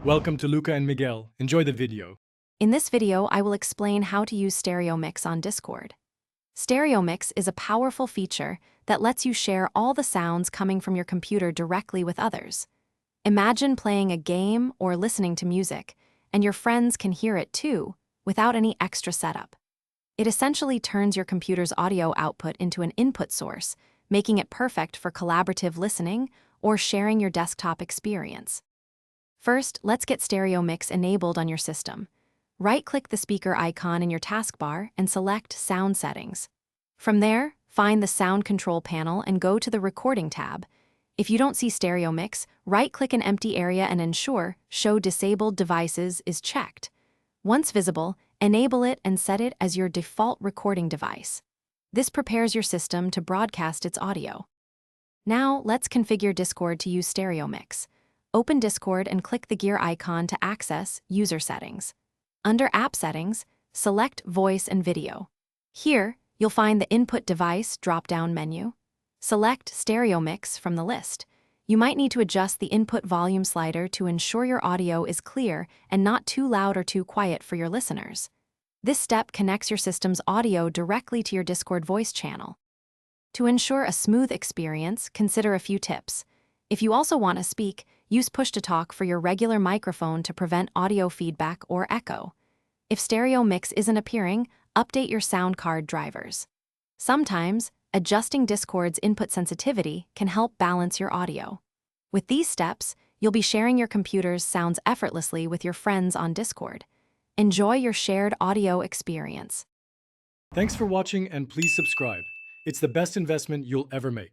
Welcome to Luca and Miguel. Enjoy the video. In this video, I will explain how to use Stereo Mix on Discord. Stereo Mix is a powerful feature that lets you share all the sounds coming from your computer directly with others. Imagine playing a game or listening to music, and your friends can hear it too, without any extra setup. It essentially turns your computer's audio output into an input source, making it perfect for collaborative listening or sharing your desktop experience. First, let's get Stereo Mix enabled on your system. Right-click the speaker icon in your taskbar and select Sound Settings. From there, find the Sound Control panel and go to the Recording tab. If you don't see Stereo Mix, right-click an empty area and ensure Show Disabled Devices is checked. Once visible, enable it and set it as your default recording device. This prepares your system to broadcast its audio. Now, let's configure Discord to use Stereo Mix. Open Discord and click the gear icon to access User Settings. Under App Settings, select Voice and Video. Here, you'll find the Input Device drop-down menu. Select Stereo Mix from the list. You might need to adjust the input volume slider to ensure your audio is clear and not too loud or too quiet for your listeners. This step connects your system's audio directly to your Discord voice channel. To ensure a smooth experience, consider a few tips. If you also want to speak, use push-to-talk for your regular microphone to prevent audio feedback or echo. If Stereo Mix isn't appearing, update your sound card drivers. Sometimes, adjusting Discord's input sensitivity can help balance your audio. With these steps, you'll be sharing your computer's sounds effortlessly with your friends on Discord. Enjoy your shared audio experience. Thanks for watching and please subscribe. It's the best investment you'll ever make.